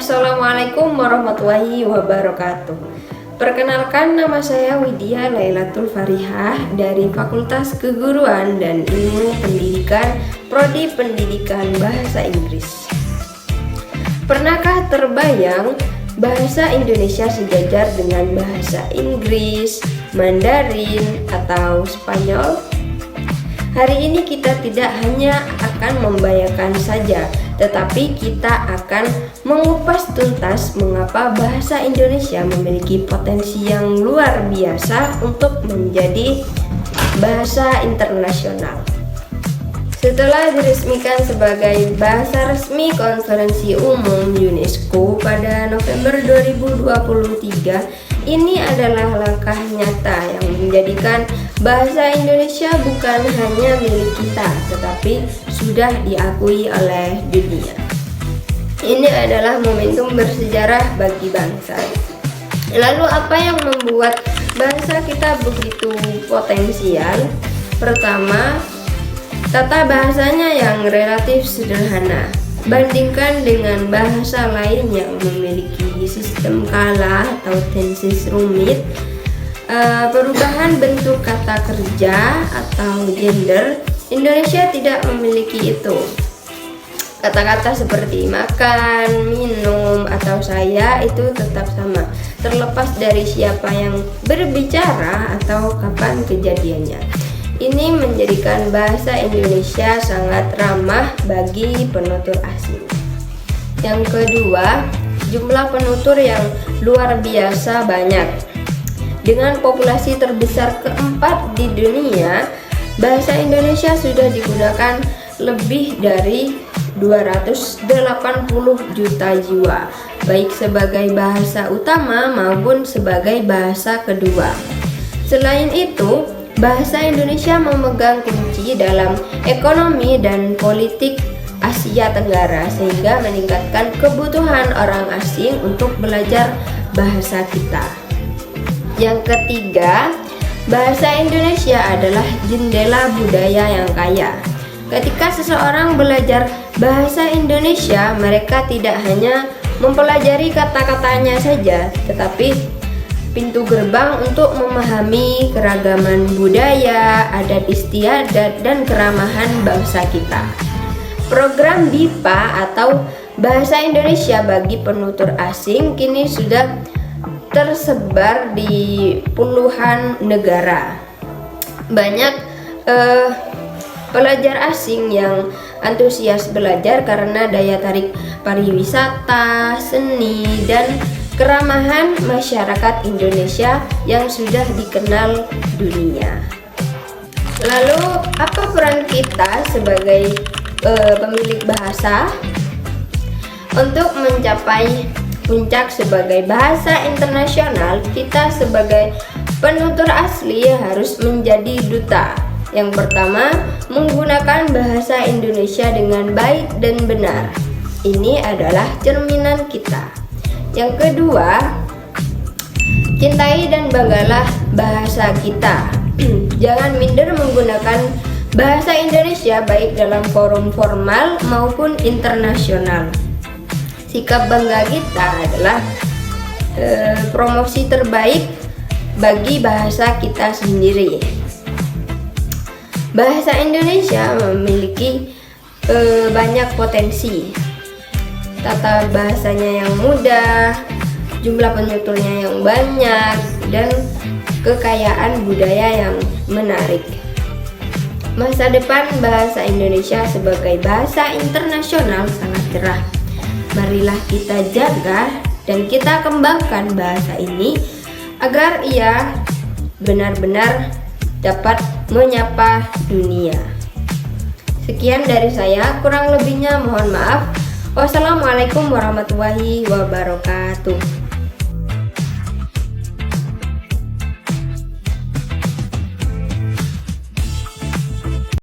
Assalamualaikum warahmatullahi wabarakatuh. Perkenalkan, nama saya Widya Lailatul Farihah dari Fakultas Keguruan dan Ilmu Pendidikan Prodi Pendidikan Bahasa Inggris. Pernahkah terbayang bahasa Indonesia sejajar dengan bahasa Inggris, Mandarin, atau Spanyol? Hari ini kita tidak hanya akan membayangkan saja, tetapi kita akan mengupas tuntas mengapa bahasa Indonesia memiliki potensi yang luar biasa untuk menjadi bahasa internasional. Setelah diresmikan sebagai bahasa resmi Konferensi Umum UNESCO pada November 2023, ini adalah langkah nyata yang menjadikan bahasa Indonesia bukan hanya milik kita, tetapi sudah diakui oleh dunia. Ini adalah momentum bersejarah bagi bangsa. Lalu apa yang membuat bahasa kita begitu potensial? Pertama, tata bahasanya yang relatif sederhana. Bandingkan dengan bahasa lain yang memiliki sistem kala atau tenses rumit, perubahan bentuk kata kerja atau gender, Indonesia tidak memiliki itu. Kata-kata seperti makan, minum, atau saya itu tetap sama, terlepas dari siapa yang berbicara atau kapan kejadiannya. Ini menjadikan bahasa Indonesia sangat ramah bagi penutur asing. Yang kedua, jumlah penutur yang luar biasa banyak. Dengan populasi terbesar keempat di dunia, bahasa Indonesia sudah digunakan lebih dari 280 juta jiwa, baik sebagai bahasa utama maupun sebagai bahasa kedua. Selain itu, bahasa Indonesia memegang kunci dalam ekonomi dan politik Asia Tenggara, sehingga meningkatkan kebutuhan orang asing untuk belajar bahasa kita. Yang ketiga, bahasa Indonesia adalah jendela budaya yang kaya. Ketika seseorang belajar bahasa Indonesia, mereka tidak hanya mempelajari kata-katanya saja, tetapi pintu gerbang untuk memahami keragaman budaya, adat istiadat, dan keramahan bangsa kita. Program BIPA atau Bahasa Indonesia bagi Penutur Asing kini sudah tersebar di puluhan negara. Banyak pelajar asing yang antusias belajar karena daya tarik pariwisata, seni, dan keramahan masyarakat Indonesia yang sudah dikenal dunia. Lalu, apa peran kita sebagai pemilik bahasa? Untuk mencapai puncak sebagai bahasa internasional, kita sebagai penutur asli harus menjadi duta. Yang pertama, menggunakan bahasa Indonesia dengan baik dan benar. Ini adalah cerminan kita. Yang kedua, cintai dan banggalah bahasa kita. Jangan minder menggunakan bahasa Indonesia baik dalam forum formal maupun internasional. Sikap bangga kita adalah promosi terbaik bagi bahasa kita sendiri. Bahasa Indonesia memiliki banyak potensi. Tata bahasanya yang mudah, jumlah penuturnya yang banyak, dan kekayaan budaya yang menarik. Masa depan bahasa Indonesia sebagai bahasa internasional sangat cerah. Marilah kita jaga dan kita kembangkan bahasa ini agar ia benar-benar dapat menyapa dunia. Sekian dari saya, kurang lebihnya mohon maaf. Wassalamualaikum warahmatullahi wabarakatuh.